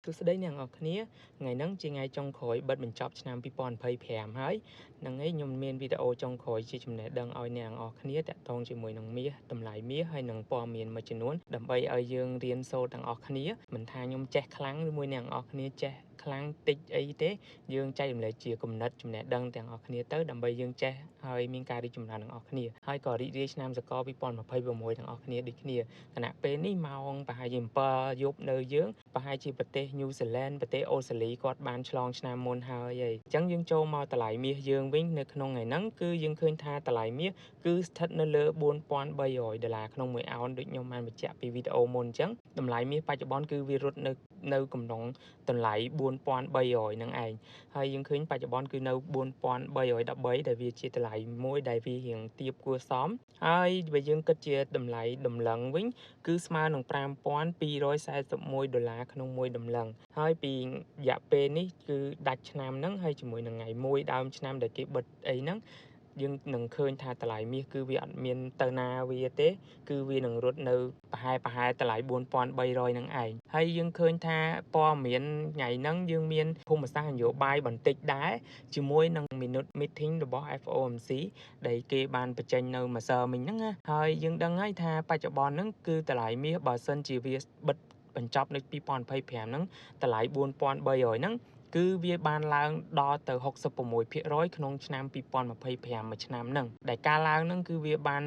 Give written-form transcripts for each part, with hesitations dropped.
សួស្តីអ្នកនរគ្នាថ្ងៃហ្នឹងជាថ្ងៃចុងក្រោយបិទបញ្ចប់ឆ្នាំ2025ហើយហ្នឹងហើយខ្ញុំមានវីដេអូចុងក្រោយជាចំណេះដឹងឲ្យអ្នកនរគ្នាតាក់ទងជាមួយនឹងមាសតម្លៃមាសហើយនឹងព័ត៌មានមួយចំនួនដើម្បីឲ្យយើងរៀនសូត្រទាំងអស់គ្នាមិនថាខ្ញុំចេះខ្លាំងឬមួយអ្នកនរគ្នាចេះខ្លាំងតិចអីទេយើងចែករំលែកជាគំនិតចំណេះដឹងទាំងអស់គ្នាទៅដើម្បីយើងចេះហើយមានការរីកចម្រើនទាំងអស់គ្នាហើយក៏រីករាយឆ្នាំសកល2026ទាំងអស់គ្នាដូចគ្នាគណៈពេលនេះម៉ោងប្រហែលជា7យប់នៅយើងប្រហែលជាប្រទេសញូហ្សេឡង់ប្រទេសអូស្ត្រាលីគាត់បានឆ្លងឆ្នាំមុនហើយអញ្ចឹងយើងចូលមកតម្លៃមាសយើងវិញនៅក្នុងថ្ងៃហ្នឹងគឺយើងឃើញថាតម្លៃមាសគឺស្ថិតនៅលើ$4,300ក្នុង1អោនដូចខ្ញុំបានបញ្ជាក់ពីវីដេអូមុនអញ្ចឹងតម្លៃមាសបច្ចុប្បន្នគឺវារត់នៅកំណងតម្លៃ$4,300ហ្នឹងឯងហើយយើងឃើញបច្ចុប្បន្នគឺនៅ$4,313ដែលវាជាតម្លៃមួយដែលវារៀងទាបគួរសមហើយបើយើងគិតជាតម្លៃតម្លឹងវិញគឺស្មើនឹង$5,241ក្នុង1តម្លឹងហើយពីរយៈពេលនេះគឺដាច់ឆ្នាំហ្នឹងហើយជាមួយនឹងថ្ងៃ1ដើមឆ្នាំដែលគេបិទអីហ្នឹងយើងនឹងឃើញថាតម្លៃមាសគឺវាអត់មានទៅណាវាទេគឺវានឹងរត់នៅប្រហែលតម្លៃ$4,300ហ្នឹងឯងហើយយើងឃើញថាព័ត៌មានថ្ងៃហ្នឹងយើងមានភូមិសាស្ត្រនយោបាយបន្តិចដែរជាមួយនឹង minute meeting របស់ FOMC ដែលគេបានបញ្ចេញនៅម្សិលមិញហ្នឹងណាហើយយើងដឹងហើយថាបច្ចុប្បន្នហ្នឹងគឺតម្លៃមាសបើសិនជាវាបិទបញ្ចប់នៅ2025ហ្នឹងតម្លៃ$4,300ហ្នឹងគឺវាបានឡើងដល់ទៅ66%ក្នុងឆ្នាំ2025មួយឆ្នាំហ្នឹងដែលការឡើងហ្នឹងគឺវាបាន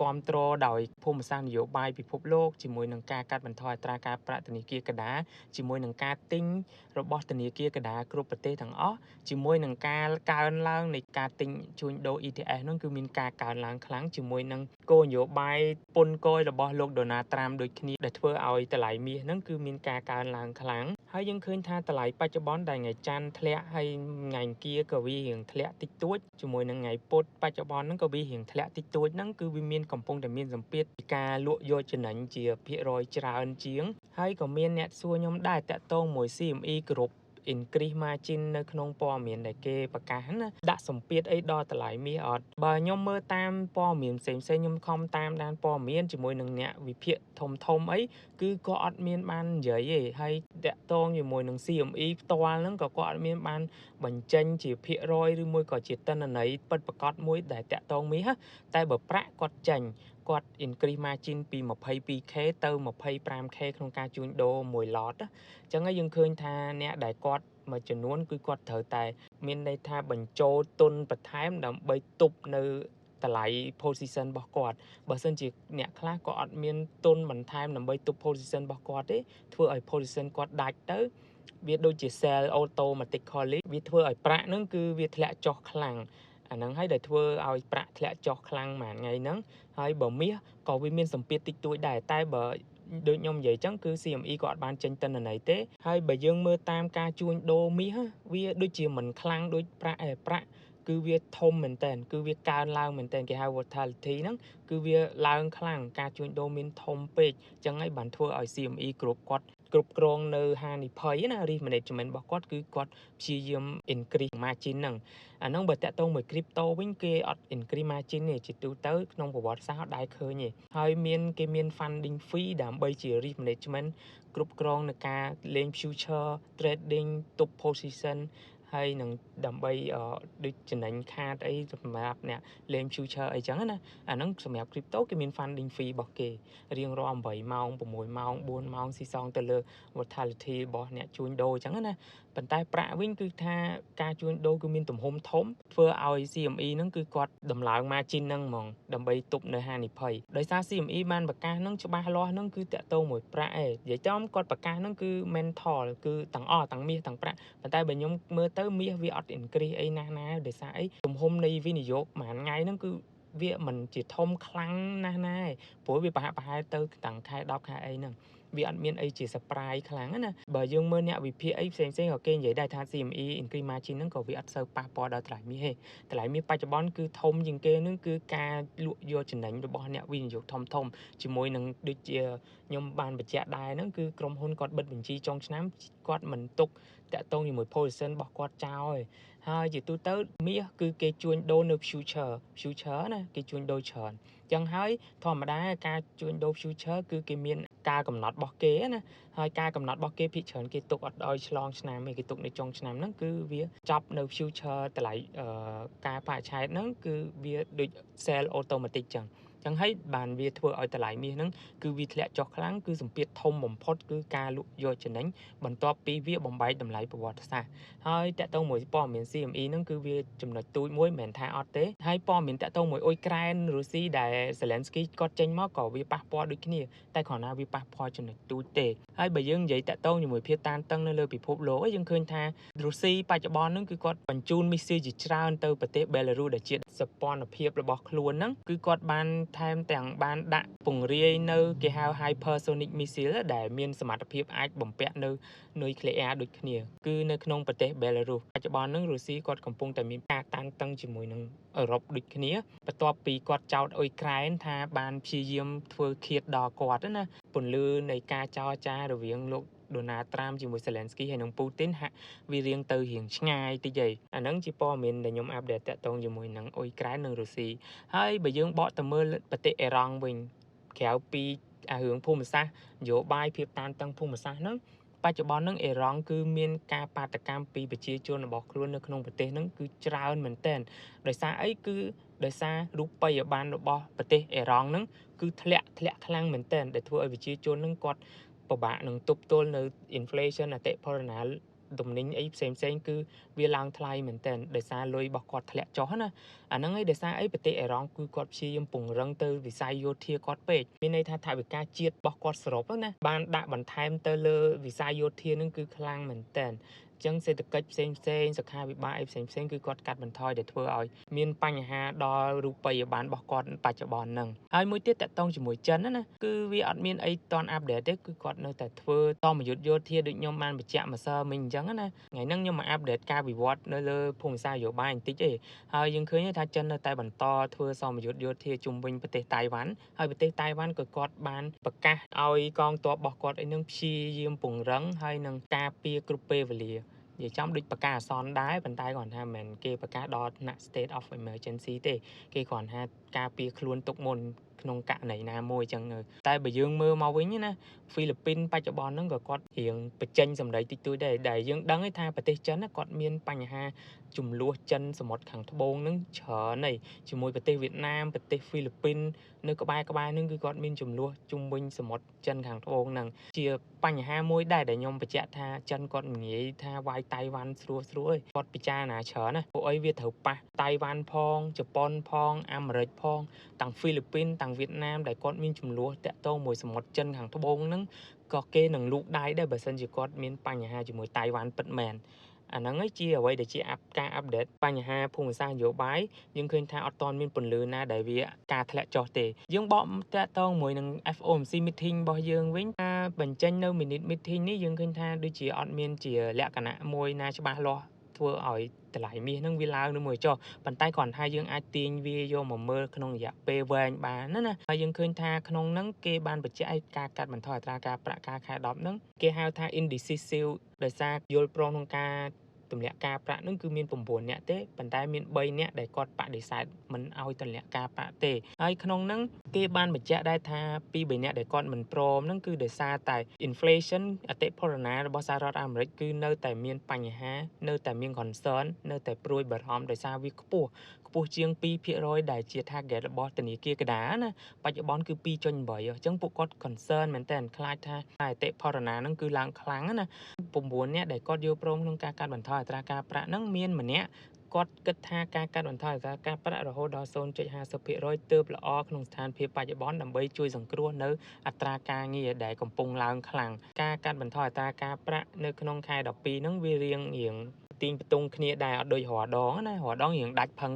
គ្រប់គ្រងដោយភូមិសាស្ត្រនយោបាយពិភពលោកជាមួយនឹងការកាត់បន្ថយអត្រាការប្រាក់ធនាគារកណ្ដាលជាមួយនឹងការទិញរបស់ធនាគារកណ្ដាលគ្រប់ប្រទេសទាំងអស់ជាមួយនឹងការកើនឡើងនៃការទិញជួញដូរ ETF ហ្នឹងគឺមានការកើនឡើងខ្លាំងជាមួយនឹងគោលនយោបាយពន្ធគយរបស់លោក Donald Trump ដូចគ្នាដែលធ្វើឲ្យតម្លៃមាសហ្នឹងគឺមានការកើនឡើងខ្លាំងហើយយើងឃើញថាតម្លៃបច្ចុប្បន្នដែលថ្ងៃច័ន្ទធ្លាក់ហើយថ្ងៃអង្គារក៏វារៀងធ្លាក់តិចតួចជាមួយនឹងថ្ងៃពុធបច្ចុប្បន្នហ្នឹងក៏វារៀងធ្លាក់តិចតួចហ្នឹងគឺវាមានកំពុងតែមានសម្ពាធពីការលក់យកចំណេញជាភាគរយច្រើនជាងហើយក៏មានអ្នកសួរខ្ញុំដែរតាក់ទងមួយ CME Group increase margin នៅក្នុងព័ត៌មានដែលគេប្រកាសណាដាក់សម្ពាធអីដល់តម្លៃមាសអត់បើខ្ញុំមើលតាមព័ត៌មានផ្សេងៗខ្ញុំខំតាមដានព័ត៌មានជាមួយនឹងអ្នកវិភាគធំអីគឺគាត់អត់មានបាននិយាយទេហើយតាក់ទងជាមួយនឹង CME ផ្ទាល់ហ្នឹងក៏គាត់អត់មានបានបញ្ចេញជាភាគរយឬមួយក៏ជាទិន្នន័យពិតប្រាកដមួយដែលតាក់ទងមាសតែបើប្រាក់គាត់ចេញគាត់ increase margin ពី 22k ទៅ 25k ក្នុងការជួញដូរ1 lot អញ្ចឹងហើយយើងឃើញថាអ្នកដែលគាត់មួយចំនួនគឺគាត់ត្រូវតែមានន័យថាបញ្ចូលទុនបន្ថែមដើម្បីទប់នៅតម្លៃ position របស់គាត់បើសិនជាអ្នកខ្លះក៏អត់មានទុនបន្ថែមដើម្បីទប់ position របស់គាត់ទេធ្វើឲ្យ position គាត់ដាច់ទៅវាដូចជា sell automatically វាធ្វើឲ្យប្រាក់ហ្នឹងគឺវាធ្លាក់ចុះខ្លាំងអាហ្នឹងហើយដែលធ្វើឲ្យប្រាក់ធ្លាក់ចុះខ្លាំងមួយថ្ងៃហ្នឹងហើយបើមាសក៏វាមានសម្ពាធតិចតួចដែរតែបើដូចខ្ញុំនិយាយចឹងគឺ CME ក៏អត់បានចេញទិន្នន័យទេហើយបើយើងមើលតាមការជួញដូរមាសវាដូចជាមិនខ្លាំងដូចប្រាក់គឺវាធំមែនតើគឺវាកើនឡើងមែនតើគេហៅ volatility ហ្នឹងគឺវាឡើងខ្លាំងការជួញដូរមានធំពេកចឹងហើយបានធ្វើឲ្យ CME គាត់គ្រប់គ្រងនៅហានិភ័យណា risk management របស់គាត់គឺគាត់ព្យាយាម increase margin ហ្នឹងអាហ្នឹងបើតាក់ទងមួយ crypto វិញគេអត់ increase margin ទេជាទូទៅក្នុងប្រវត្តិសាស្ត្រអត់ដែលឃើញទេហើយគេមាន funding fee ដើម្បីជា risk management គ្រប់គ្រងនឹងការលេង future trading ទប់ position ហើយនឹងដើម្បីដូចចំណេញខាតអីសម្រាប់អ្នកលេង future អីចឹងណាអាហ្នឹងសម្រាប់ crypto គេមាន funding fee របស់គេរៀងរាល់8ម៉ោង6ម៉ោង4ម៉ោងស៊ីសងទៅលើ volatility របស់អ្នកជួញដូរអញ្ចឹងណាប៉ុន្តែប្រាក់វិញគឺថាការជួញដូរគឺមានទំហំធំធ្វើឲ្យ CME ហ្នឹងគឺគាត់ដំឡើង margin ហ្នឹងហ្មងដើម្បីទប់នៅហានិភ័យដោយសារ CME បានប្រកាសហ្នឹងច្បាស់លាស់ហ្នឹងគឺតាក់ទងមួយប្រាក់ឯងនិយាយចំគាត់ប្រកាសហ្នឹងគឺ mental គឺទាំងអស់ទាំងមាសទាំងប្រាក់ប៉ុន្តែបើខ្ញុំមើលទៅមាសវាអត់ increase អីណាដោយសារអីទំហំនៃវិនិយោគមួយថ្ងៃហ្នឹងគឺវាមិនជាធំខ្លាំងណាស់ណាឯងព្រោះវាប្រហែលទៅទាំងខែ10ខែអីហ្នឹងវាអត់មានអីជា surprise ខ្លាំងណាបើយើងមើលអ្នកវិភាគអីផ្សេងក៏គេនិយាយដែរថា CME increase margin ហ្នឹងក៏វាអត់សូវប៉ះពាល់ដល់តម្លៃមាសទេតម្លៃមាសបច្ចុប្បន្នគឺធំជាងគេហ្នឹងគឺការលក់យកចំណេញរបស់អ្នកវិនិយោគធំជាមួយនឹងដូចជាខ្ញុំបានបញ្ជាក់ដែរហ្នឹងគឺក្រុមហ៊ុនគាត់បិទបញ្ជីចុងឆ្នាំគាត់មិនទុកតាក់ទងជាមួយ position របស់គាត់ចោលទេហើយជាទូទៅមាសគឺគេជួញដូរនៅ future ណាគេជួញដូរច្រើនអញ្ចឹងហើយធម្មតាការជួញដូរ future គឺគេមាន ការកំណត់របស់គេណាហើយការកំណត់របស់គេភាគច្រើនគេទុកអត់ឲ្យឆ្លងឆ្នាំទេគេទុកនៅចុងឆ្នាំហ្នឹងគឺវាចប់នៅ future តម្លៃការបរិច្ឆេទហ្នឹងគឺវាដូច sell automatic ចឹងហើយបានវាធ្វើឲ្យតម្លៃមាសហ្នឹងគឺវាធ្លាក់ចុះខ្លាំងគឺសម្ពាធធំបំផុតគឺការលក់យកចំណេញបន្ទាប់ពីវាបំបែកតម្លៃប្រវត្តិសាស្ត្រហើយតកតងមួយព័ត៌មាន CME ហ្នឹងគឺវាចំណុចទូចមួយមិនមែនថាអត់ទេហើយព័ត៌មានតកតងមួយអ៊ុយក្រែនរុស្ស៊ីដែល Zelensky គាត់ចេញមកក៏វាប៉ះពាល់ដូចគ្នាតែគ្រាន់តែវាប៉ះពាល់ចំណុចទូចទេហើយបើយើងនិយាយតកតងជាមួយភាពតានតឹងនៅលើពិភពលោកយើងឃើញថារុស្ស៊ីបច្ចុប្បន្នហ្នឹងគឺគាត់បញ្ជូនមីស៊ីលជាច្រើនទៅប្រទេសបេឡារុសដែលជាសពន្ធភាពរបស់ខ្លួនហ្នឹងគឺគាត់បានថែមទាំងបានដាក់ពង្រាយនៅគេហៅ hypersonic missile ដែលមានសមត្ថភាពអាចបំពាក់នៅនុយក្លេអ៊ែរដូចគ្នាគឺនៅក្នុងប្រទេសបេឡារុសបច្ចុប្បន្នហ្នឹងរុស្ស៊ីគាត់កំពុងតែមានការតានតឹងជាមួយនឹងអឺរ៉ុបដូចគ្នាបន្ទាប់ពីគាត់ចោទអ៊ុយក្រែនថាបានព្យាយាមធ្វើឃាតដល់គាត់ណាពន្លឺនៃការចរចារវាងលោកDonald Trump ជាមួយ Zelensky ហើយនិង Putin ហាក់វារៀងទៅរៀងឆ្ងាយតិចឯងអាហ្នឹងជាព័ត៌មានដែលខ្ញុំអាប់ដេតតាក់ទងជាមួយនឹងអ៊ុយក្រែននិងរុស្ស៊ីហើយបើយើងបកទៅមើលប្រទេសអ៊ីរ៉ង់វិញក្រៅពីរឿងភូមិសាស្ត្រនយោបាយភាពតានតឹងភូមិសាស្ត្រហ្នឹងបច្ចុប្បន្នហ្នឹងអ៊ីរ៉ង់គឺមានការបាតកម្មពីប្រជាជនរបស់ខ្លួននៅក្នុងប្រទេសហ្នឹងគឺច្រើនមែនទែនដោយសារអីគឺដោយសាររូបិយប័ណ្ណរបស់ប្រទេសអ៊ីរ៉ង់ហ្នឹងគឺធ្លាក់ខ្លាំងមែនទែនដែលធ្វើឲ្យប្រជាជនហ្នឹងគាត់ពិបាកនឹងទប់ទល់នៅ inflation អតិផរណាទំនិញអីផ្សេងគឺវាឡើងថ្លៃមែនទែនដោយសារលុយរបស់គាត់ធ្លាក់ចុះណាអាហ្នឹងឯងដោយសារអីប្រទេសអ៊ីរ៉ង់គឺគាត់ព្យាយាមពង្រឹងទៅវិស័យយោធាគាត់ពេកមានន័យថាថវិកាជាតិរបស់គាត់សរុបណាបានដាក់បន្ថែមទៅលើវិស័យយោធាហ្នឹងគឺខ្លាំងមែនទែនចឹងសេដ្ឋកិច្ចផ្សេងសុខាភិបាលអីផ្សេងគឺគាត់កាត់បន្ថយដែលធ្វើឲ្យមានបញ្ហាដល់រូបិយប័ណ្ណរបស់គាត់បច្ចុប្បន្នហ្នឹងហើយមួយទៀតតកតងជាមួយចិនណាគឺវាអត់មានអីតន់អាប់ដេតទេគឺគាត់នៅតែធ្វើតមយុទ្ធយោធាដូចខ្ញុំបានបញ្ជាក់ម្សិលមិញអញ្ចឹងណាថ្ងៃហ្នឹងខ្ញុំមកអាប់ដេតការវិវត្តនៅលើភូមិសាស្ត្រនយោបាយបន្តិចទេហើយយើងឃើញថាចិននៅតែបន្តធ្វើសមយុទ្ធយោធាជុំវិញប្រទេសតៃវ៉ាន់ហើយប្រទេសតៃវ៉ាន់ក៏គាត់បានប្រកាសឲ្យកងទ័ពរបស់គាត់អីនឹងព្យាយាមពង្រឹងហើយនឹងការពារគ្រប់ពេលវេលានិយាយចំដូចប្រកាសអាសន្នដែរប៉ុន្តែគាត់ថាមិនមែនគេប្រកាសដល់ថ្នាក់ state of emergency ទេគេគ្រាន់ថាការពារខ្លួនទុកមុនក្នុងករណីណាមួយចឹងតែបើយើងមើលមកវិញណាហ្វីលីពីនបច្ចុប្បន្នហ្នឹងក៏គាត់រៀងបញ្ចេញសម្ដីតិចតួចដែរដែលយើងដឹងថាប្រទេសចិនគាត់មានបញ្ហាចំនួនចិនសមុទ្រខាងត្បូងហ្នឹងច្រើនជាមួយប្រទេសវៀតណាមប្រទេសហ្វីលីពីននៅក្បែរហ្នឹងគឺគាត់មានចំនួនជុំវិញសមុទ្រចិនខាងត្បូងហ្នឹងជាបញ្ហាមួយដែរដែលខ្ញុំបញ្ជាក់ថាចិនគាត់មិនងាយថាវាយតៃវ៉ាន់ស្រួលទេគាត់ពិចារណាច្រើនណាពួកអីវាត្រូវប៉ះតៃវ៉ាន់ផងជប៉ុនផងអាមេរិកផងទាំងហ្វីលីពីនទាំងវៀតណាមដែលគាត់មានចំនួនតាក់ទងមួយសមុទ្រចិនខាងត្បូងហ្នឹងក៏គេនឹងលូកដៃដែរបើសិនជាគាត់មានបញ្ហាជាមួយតៃវ៉ាន់ពិតមែនអាហ្នឹងឯងជាអ្វីដែលជាការអាប់ដេតបញ្ហាភូមិសាស្ត្រនយោបាយយើងឃើញថាអត់ទាន់មានពន្លឺណាដែលវាការធ្លាក់ចុះទេយើងបកតាក់ទងមួយនឹង FOMC meeting របស់យើងវិញបញ្ចេញនៅ minute meeting នេះយើងឃើញថាដូចជាអត់មានជាលក្ខណៈមួយណាច្បាស់លាស់ធ្វើឲ្យតម្លៃមាសហ្នឹងវាឡើងនៅមួយចុះប៉ុន្តែគ្រាន់ថាយើងអាចទាញវាយកមកមើលក្នុងរយៈពេលវែងបានណាហើយយើងឃើញថាក្នុងហ្នឹងគេបានបញ្ជាក់ឲ្យការកាត់បន្ថយអត្រាការប្រាក់ការខែ10ហ្នឹងគេហៅថា indecisive ដោយសារយល់ព្រមក្នុងការទម្លាក់ការប្រាក់ហ្នឹងគឺមាន9នាក់ទេប៉ុន្តែមាន3នាក់ដែលគាត់បដិសេធមិនឲ្យទម្លាក់ការប្រាក់ទេហើយក្នុងហ្នឹងគេបានបញ្ជាក់ដែរថាពី3នាក់ដែលគាត់មិនព្រមហ្នឹងគឺដោយសារតែ inflation អតិផរណារបស់សហរដ្ឋអាមេរិកគឺនៅតែមានបញ្ហានៅតែមាន concern នៅតែព្រួយបារម្ភដោយសារវាខ្ពស់ជាង 2% ដែលជា target របស់ធនាគារកណ្ដាលណាបច្ចុប្បន្នគឺ 2.8 អញ្ចឹងពួកគាត់ concern មែនតើខ្លាចថាអតិផរណាហ្នឹងគឺឡើងខ្លាំងណា9នាក់ដែលគាត់យល់ព្រមក្នុងការកាត់បន្ថយអត្រាការប្រាក់ហ្នឹងមានម្នាក់គាត់គិតថាការកាត់បន្ថយអត្រាការប្រាក់រហូតដល់ 0.50% ទើបល្អក្នុងស្ថានភាពបច្ចុប្បន្នដើម្បីជួយសង្គ្រោះនៅអត្រាការងារដែលកំពុងឡើងខ្លាំងការកាត់បន្ថយអត្រាការប្រាក់នៅក្នុងខែ12ហ្នឹងវារៀងទាញបន្ទង់គ្នាដែរអត់ដូចរាល់ដងណារាល់ដងរៀងដាច់ផឹង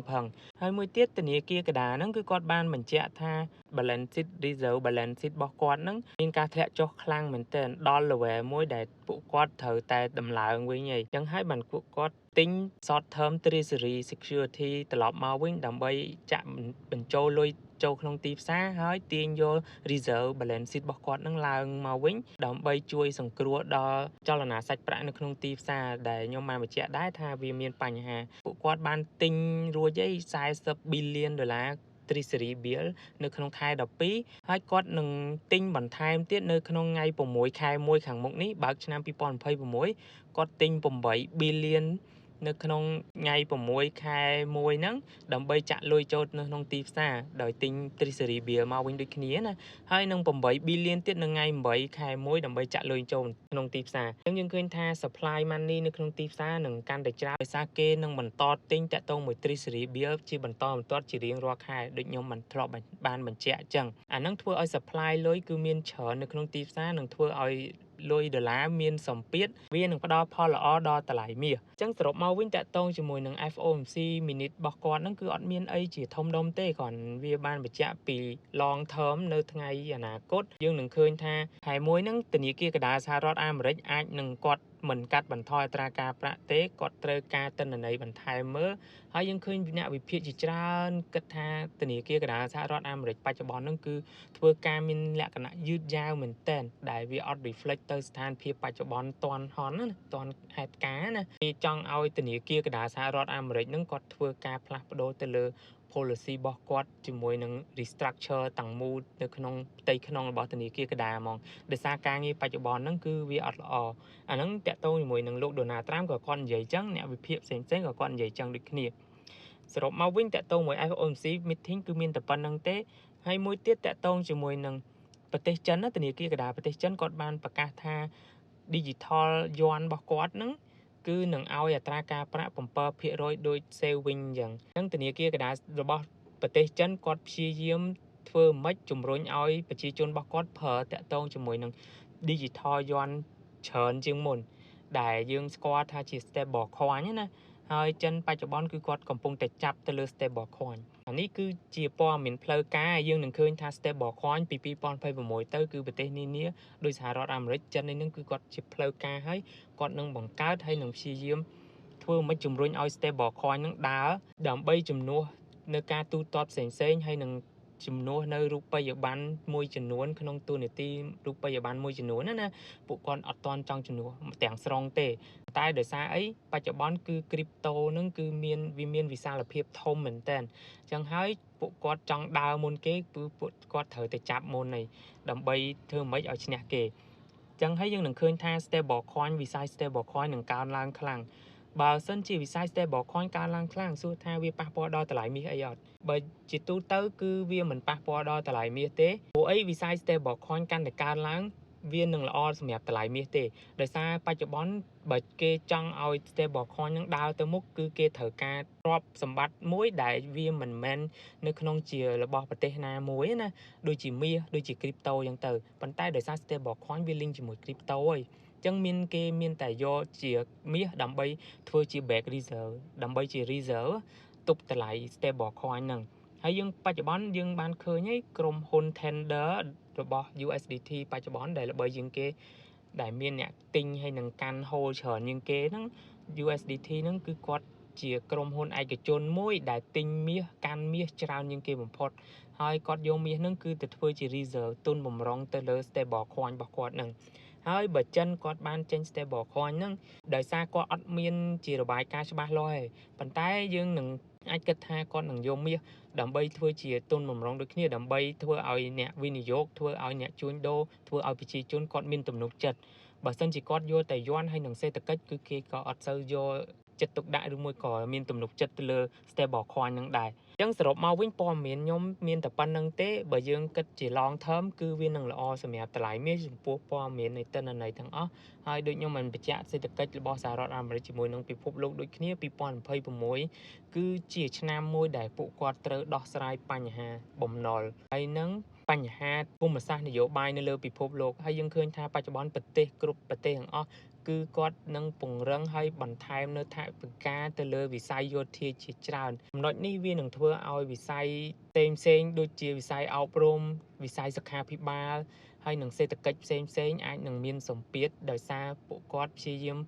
ហើយមួយទៀតធនាគារកណ្ដាលហ្នឹងគឺគាត់បានបញ្ជាក់ថា balance sheet reserve balance sheet របស់គាត់ហ្នឹងមានការធ្លាក់ចុះខ្លាំងមែនទែនដល់ level មួយដែលពួកគាត់ត្រូវតែដំឡើងវិញអញ្ចឹងហើយបានពួកគាត់ទិញ short term treasury security ត្រឡប់មកវិញដើម្បីចាក់បញ្ចូលលុយចូលក្នុងទីផ្សារហើយទាញយក reserve balance sheet របស់គាត់នឹងឡើងមកវិញដើម្បីជួយសង្គ្រោះដល់ចលនាសាច់ប្រាក់នៅក្នុងទីផ្សារដែលខ្ញុំបានបញ្ជាក់ដែរថាវាមានបញ្ហាពួកគាត់បានទិញរួចឯ40 billion ដុល្លារ treasury bill នៅក្នុងខែ12ហើយគាត់នឹងទិញបន្ថែមទៀតនៅក្នុងថ្ងៃ6ខែ1ខាងមុខនេះបើកឆ្នាំ2026គាត់ទិញ8 billion នៅក្នុងថ្ងៃ6ខែ1ហ្នឹងដើម្បីចាក់លុយចូលនៅក្នុងទីផ្សារដោយទិញ treasury bill មកវិញដូចគ្នាណាហើយនឹង8 billion ទៀតនៅថ្ងៃ8ខែ1ដើម្បីចាក់លុយចូលក្នុងទីផ្សារអញ្ចឹងយើងឃើញថា supply money នៅក្នុងទីផ្សារនឹងកាន់តែច្រើនដោយសារគេនឹងបន្តទិញតាក់ទងមួយ treasury bill ជាបន្តបន្ទាប់ជារៀងរាល់ខែដូចខ្ញុំមិនធ្លាប់បានបញ្ជាក់អញ្ចឹងអាហ្នឹងធ្វើឲ្យ supply លុយគឺមានច្រើននៅក្នុងទីផ្សារនឹងធ្វើឲ្យលុយដុល្លារមានសម្ពាធវានឹងផ្ដល់ផលល្អដល់តម្លៃមាសអញ្ចឹងសរុបមកវិញតាក់ទងជាមួយនឹង FOMC minute របស់គាត់ហ្នឹងគឺអត់មានអីជាធំដុំទេគ្រាន់វាបានបញ្ជាក់ពី long term នៅថ្ងៃអនាគតយើងនឹងឃើញថាខែ1ហ្នឹងធនាគារកណ្ដាលសហរដ្ឋអាមេរិកអាចនឹងគាត់មិនកាត់បន្ថយអត្រាការប្រាក់ទេគាត់ត្រូវការទិន្នន័យបន្ថែមមើលហើយយើងឃើញអ្នកវិភាគជាច្រើនគិតថាធនាគារកណ្ដាលសហរដ្ឋអាមេរិកបច្ចុប្បន្នហ្នឹងគឺធ្វើការមានលក្ខណៈយឺតយ៉ាវមែនទែនដែលវាអត់ reflect ទៅស្ថានភាពបច្ចុប្បន្នតាន់ហន់ណាតាន់ហេតុការណ៍ណាគេចង់ឲ្យធនាគារកណ្ដាលសហរដ្ឋអាមេរិកហ្នឹងគាត់ធ្វើការផ្លាស់ប្ដូរទៅលើ policy របស់គាត់ជាមួយនឹង restructure ទាំងមូលនៅក្នុងផ្ទៃក្នុងរបស់ធនាគារកណ្ដាលហ្មងដោយសារការងារបច្ចុប្បន្នហ្នឹងគឺវាអត់ល្អអាហ្នឹងតាក់ទងជាមួយនឹងលោក Donald Trump ក៏គាត់និយាយចឹងអ្នកវិភាគផ្សេងៗក៏គាត់និយាយចឹងដូចគ្នាសរុបមកវិញតាក់ទងមួយ FOMC meeting គឺមានតែប៉ុណ្្នឹងទេហើយមួយទៀតតាក់ទងជាមួយនឹងប្រទេសចិនណាធនាគារកណ្ដាលប្រទេសចិនគាត់បានប្រកាសថា digital yuan របស់គាត់ហ្នឹងគឺនឹងឲ្យអត្រាការប្រាក់ 7% ដូច saving អញ្ចឹងធនាគារកណ្ដាលរបស់ប្រទេសចិនគាត់ព្យាយាមធ្វើម៉េចជំរុញឲ្យប្រជាជនរបស់គាត់ប្រើតាក់ទងជាមួយនឹង digital yuan ច្រើនជាងមុនដែលយើងស្គាល់ថាជា stable coin ណាហើយចិនបច្ចុប្បន្នគឺគាត់កំពុងតែចាប់ទៅលើ stable coin អានេះគឺជាព័ត៌មានផ្លូវការយើងនឹងឃើញថា stable coin ពី2026ទៅគឺប្រទេសនានាដោយសហរដ្ឋអាមេរិកចិននេះនឹងគឺគាត់ជាផ្លូវការហើយគាត់នឹងបង្កើតហើយនឹងព្យាយាមធ្វើមិនជំរុញឲ្យ stable coin នឹងដើរដើម្បីជំនួសនៅការទូទាត់ផ្សេងៗហើយនឹងជំនួសនៅរូបិយប័ណ្ណមួយចំនួនក្នុងទូនាទីរូបិយប័ណ្ណមួយចំនួនណាពួកគាត់អត់ទាន់ចង់ជំនួសទាំងស្រុងទេតែដោយសារអីបច្ចុប្បន្នគឺ crypto ហ្នឹងគឺវាមានវិសាលភាពធំមែនតើអញ្ចឹងហើយពួកគាត់ចង់ដើរមុនគេគឺពួកគាត់ត្រូវតែចាប់មុនហើយដើម្បីធ្វើម៉េចឲ្យឈ្នះគេអញ្ចឹងហើយយើងនឹងឃើញថា stable coin វិស័យ stable coin នឹងកើនឡើងខ្លាំងបើសិនជាវិស័យ stable coin កើនឡើងខ្លាំងសួរថាវាប៉ះពាល់ដល់តម្លៃមាសអីអត់បើជាទូទៅគឺវាមិនប៉ះពាល់ដល់តម្លៃមាសទេព្រោះអីវិស័យ stable coin កាន់តែកើនឡើងវានឹងល្អសម្រាប់តម្លៃមាសទេដោយសារបច្ចុប្បន្នបើគេចង់ឲ្យ stable coin នឹងដើរទៅមុខគឺគេត្រូវការទ្រព្យសម្បត្តិមួយដែលវាមិនមែននៅក្នុងជារបស់ប្រទេសណាមួយណាដូចជាមាសដូចជា crypto អញ្ចឹងទៅប៉ុន្តែដោយសារ stable coin វា link ជាមួយ crypto ហើយអញ្ចឹងគេមានតែយកជាមាសដើម្បីធ្វើជា back reserve ដើម្បីជា reserve ទប់តម្លៃ stable coin ហ្នឹងហើយយើងបច្ចុប្បន្នយើងបានឃើញហើយក្រុមហ៊ុន tender របស់ USDT បច្ចុប្បន្នដែលល្បីជាងគេដែលមានអ្នកទិញហើយនឹងកាន់ hold ច្រើនជាងគេហ្នឹង USDT ហ្នឹងគឺគាត់ជាក្រុមហ៊ុនឯកជនមួយដែលទិញមាសកាន់មាសច្រើនជាងគេបំផុតហើយគាត់យកមាសហ្នឹងគឺទៅធ្វើជា reserve ទុនបំរុងទៅលើ stable coin របស់គាត់ហ្នឹងហើយបើចិនគាត់បានចេញ stable coin ហ្នឹងដោយសារគាត់អត់មានជារបាយការណ៍ច្បាស់លាស់ទេប៉ុន្តែយើងនឹងអាចគិតថាគាត់នឹងយកមាសដើម្បីធ្វើជាទុនបំរុងដូចគ្នាដើម្បីធ្វើឲ្យអ្នកវិនិយោគធ្វើឲ្យអ្នកជួញដូរធ្វើឲ្យប្រជាជនគាត់មានទំនុកចិត្តបើសិនជាគាត់យកតែយន់ហើយនឹងសេដ្ឋកិច្ចគឺគេក៏អត់សូវយកចិត្តទុកដាក់ឬមួយក៏មានទំនុកចិត្តទៅលើ stable coin ហ្នឹងដែរអញ្ចឹងសរុបមកវិញព័ត៌មានខ្ញុំមានតែប៉ុណ្្នឹងទេបើយើងគិតជា long term គឺវានឹងល្អសម្រាប់តម្លៃមាសចំពោះព័ត៌មាននៃទិន្នន័យទាំងអស់ហើយដូចខ្ញុំបានបញ្ជាក់សេដ្ឋកិច្ចរបស់សហរដ្ឋអាមេរិកជាមួយនឹងពិភពលោកដូចគ្នា2026គឺជាឆ្នាំមួយដែលពួកគាត់ត្រូវដោះស្រាយបញ្ហាបំណុលហើយនឹងបញ្ហាភូមិសាស្ត្រនយោបាយនៅលើពិភពលោកហើយយើងឃើញថាបច្ចុប្បន្នប្រទេសគ្រប់ប្រទេសទាំងអស់គឺគាត់នឹងពង្រឹងហើយបន្ថែមនៅថវិកាទៅលើវិស័យយោធាជាច្រើនចំណុចនេះវានឹងធ្វើឲ្យវិស័យផ្សេងដូចជាវិស័យអប់រំវិស័យសុខាភិបាលហើយនឹងសេដ្ឋកិច្ចផ្សេងអាចនឹងមានសម្ពាធដោយសារពួកគាត់ព្យាយាម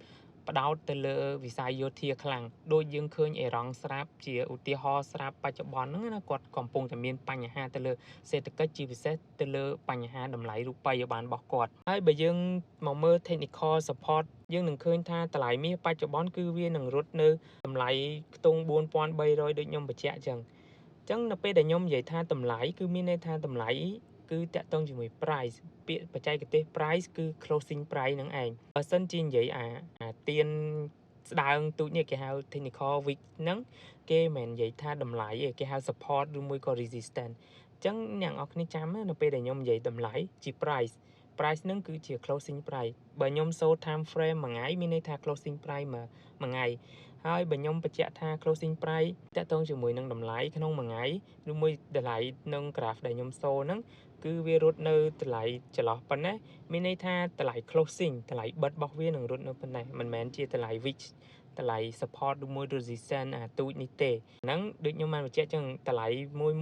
ផ្ដោតទៅលើវិស័យយោធាខ្លាំងដូចយើងឃើញអេរ៉ង់ស្រាប់ជាឧទាហរណ៍ស្រាប់បច្ចុប្បន្នហ្នឹងណាគាត់កំពុងតែមានបញ្ហាទៅលើសេដ្ឋកិច្ចជាពិសេសទៅលើបញ្ហាតម្លៃរូបិយប័ណ្ណរបស់គាត់ហើយបើយើងមកមើល technical support យើងនឹងឃើញថាតម្លៃមាសបច្ចុប្បន្នគឺវានឹងរត់នៅតម្លៃខ្ទង់4300ដូចខ្ញុំបញ្ជាក់អញ្ចឹង ចឹងនៅពេលដែលខ្ញុំនិយាយថាតម្លៃគឺមានន័យថាតម្លៃគឺតាក់ទងជាមួយ price ពាក្យបច្ចេកទេស price គឺ closing price ហ្នឹងឯងបើសិនជានិយាយអាទៀនស្ដើងទូចនេះគេហៅ technical week ហ្នឹងគេមិននិយាយថាតម្លៃទេគេហៅ support ឬមួយក៏ resistance ចឹងអ្នកនរគ្នាចាំនៅពេលដែលខ្ញុំនិយាយតម្លៃជា price ហ្នឹងគឺជា closing price បើខ្ញុំសូត្រ time frame មួយថ្ងៃមានន័យថា closing price មួយថ្ងៃហើយបើខ្ញុំបញ្ជាក់ថា closing price តាក់ទងជាមួយនឹងតម្លៃក្នុងមួយថ្ងៃឬមួយតម្លៃក្នុង graph ដែលខ្ញុំសូរហ្នឹងគឺវារត់នៅតម្លៃចន្លោះប៉ុណ្ណេះមានន័យថាតម្លៃ closing តម្លៃបិទរបស់វានឹងរត់នៅប៉ុណ្ណេះមិនមែនជាតម្លៃ week តម្លៃ support ឬមួយ resistance អាទូចនេះទេហ្នឹងដូចខ្ញុំបានបញ្ជាក់ចឹងតម្លៃ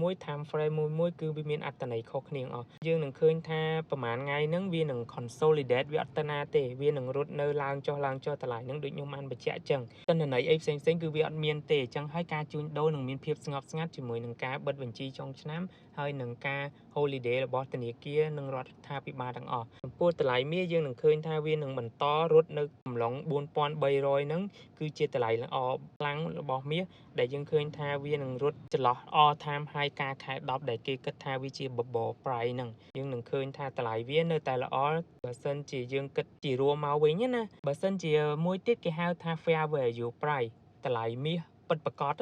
មួយ time frame មួយគឺវាមានអត្ថន័យខុសគ្នាអស់យើងនឹងឃើញថាប្រហែលថ្ងៃហ្នឹងវានឹង consolidate វាអត់ទៅណាទេវានឹងរត់នៅឡើងចុះតម្លៃហ្នឹងដូចខ្ញុំបានបញ្ជាក់ចឹងទិន្នន័យអីផ្សេងគឺវាអត់មានទេចឹងហើយការជួញដូរនឹងមានភាពស្ងប់ស្ងាត់ជាមួយនឹងការបិទបញ្ជីចុងឆ្នាំហើយនឹងការ holiday របស់ធនាគារនិងរដ្ឋាភិបាលទាំងអស់ចំពោះតម្លៃមាសយើងនឹងឃើញថាវានឹងបន្តរត់នៅកំឡុង4300ហ្នឹងគឺជាតម្លៃល្អខ្លាំងរបស់មាសដែលយើងឃើញថាវានឹងរត់ចន្លោះ all time high ការខែ10ដែលគេគិតថាវាជា bubble price ហ្នឹងយើងនឹងឃើញថាតម្លៃវានៅតែល្អបើសិនជាយើងគិតជារួមមកវិញណាបើសិនជាមួយទៀតគេហៅថា fair value price តម្លៃមាសពិតប្រាកដ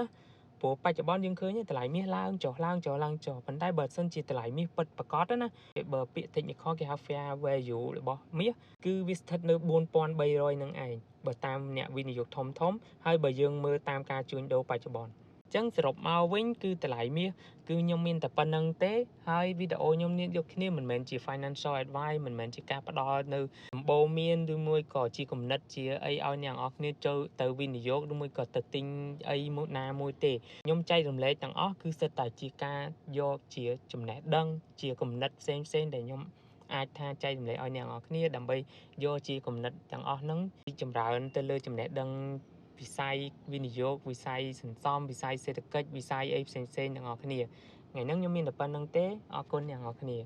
ព្រោះបច្ចុប្បន្នយើងឃើញតម្លៃមាសឡើងចុះប៉ុន្តែបើសិនជាតម្លៃមាសពិតប្រាកដណាបើពាក្យ technical គេហៅ fair value របស់មាសគឺវាស្ថិតនៅ4300ហ្នឹងឯងបើតាមអ្នកវិនិយោគធំហើយបើយើងមើលតាមការជួញដូរបច្ចុប្បន្នចឹងសរុបមកវិញគឺតម្លៃមាសគឺខ្ញុំមានតែប៉ុណ្្នឹងទេហើយវីដេអូខ្ញុំនេះយកគ្នាមិនមែនជា financial advice មិនមែនជាការផ្ដល់នៅដំបូន្មានឬមួយក៏ជាគំនិតជាអីឲ្យអ្នកនរគ្នាចូលទៅវិនិយោគឬមួយក៏ទៅទិញអីមួយណាមួយទេខ្ញុំចែករំលែកទាំងអស់គឺសិតតែជាការយកជាចំណេះដឹងជាគំនិតផ្សេងដែលខ្ញុំអាចថាចែករំលែកឲ្យអ្នកនរគ្នាដើម្បីយកជាគំនិតទាំងអស់ហ្នឹងពីចម្រើនទៅលើចំណេះដឹងវិស័យវិនិយោគវិស័យសន្សំវិស័យសេដ្ឋកិច្ចវិស័យអីផ្សេងទាំងអស់គ្នាថ្ងៃហ្នឹងខ្ញុំមានតែប៉ុណ្្នឹងទេអរគុណអ្នកនរគ្នា